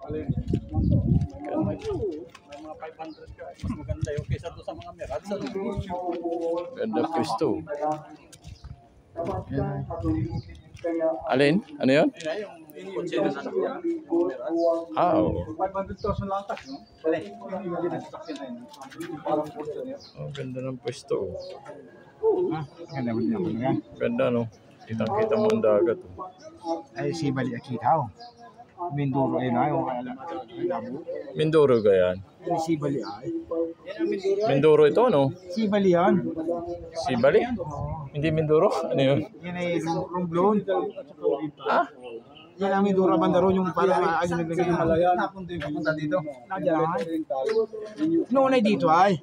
May mga 500 ka. Mas maganda yung kaysa doon sa mga Mirage. Ganda pwesto. Alin? Ano yun? Yung kotse na anak niya. Ah, oo. 500,000 lang tax, no? Oh, ganda ng pwesto. Ganda mo niya. Ganda, no? Kitang-kita mo ang dagat. Ay, si Bali Akitaw. Minduro ay na yung Mindoro ka yan? ay si Bali ay. Mindoro ito, no? Si Bali yan. Sibali? Hindi Mindoro? Ano yun? Yan ay rumblon. Ah? Yan ang Minduro Bandaro yung parang ay naglagay ng malayan. Punta dito. Nandiyan ay. Noon ay dito ay.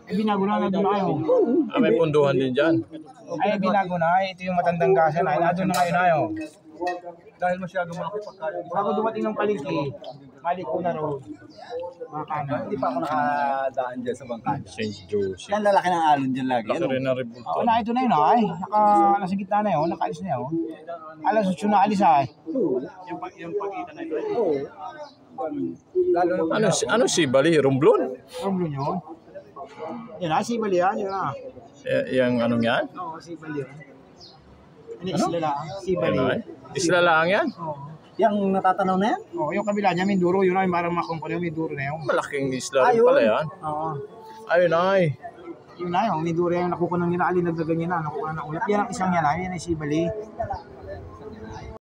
Ay binago na doon ay. Ah, may punduhan din dyan. Ay binago na ay. Ito yung matandang gasan ay. Nandun na ngayon ay. Dahil masyado malaki pagkain. Bago dumating ng palengke, maliko na road. Hindi pa ako nakadaan dyan sa bangkanya. St. Joseph. Yan lalaki ng alon dyan lagi. Laki rin na rebulto. Oo na, ito na yun ay. Nasa gitna na yun, nakaalis na yun. Alas 8 na alis ay. Yung pagitan na ito. Oo. Lalo na Ano Sibali? Romblon? Rumblon yun. Yan na, si Bali yan. Yan na. Yung anong yan? Oo, si Bali yan. Ano? Isla lang. Si Bali. Ano, isla lang yan? Oo. yung natatanaw na yan? Oo, yung kabila niya, Minduro. Yun ay, marang makumpanya yung Minduro na yun. Malaking isla rin pala yan. Oo. Ayun ay. Yun na yung Minduro yung nakukuha ng nila. Alin nagdaganyan na. Nakuha na ulit. Yan ang isang yan ay. Yan ay si Bali.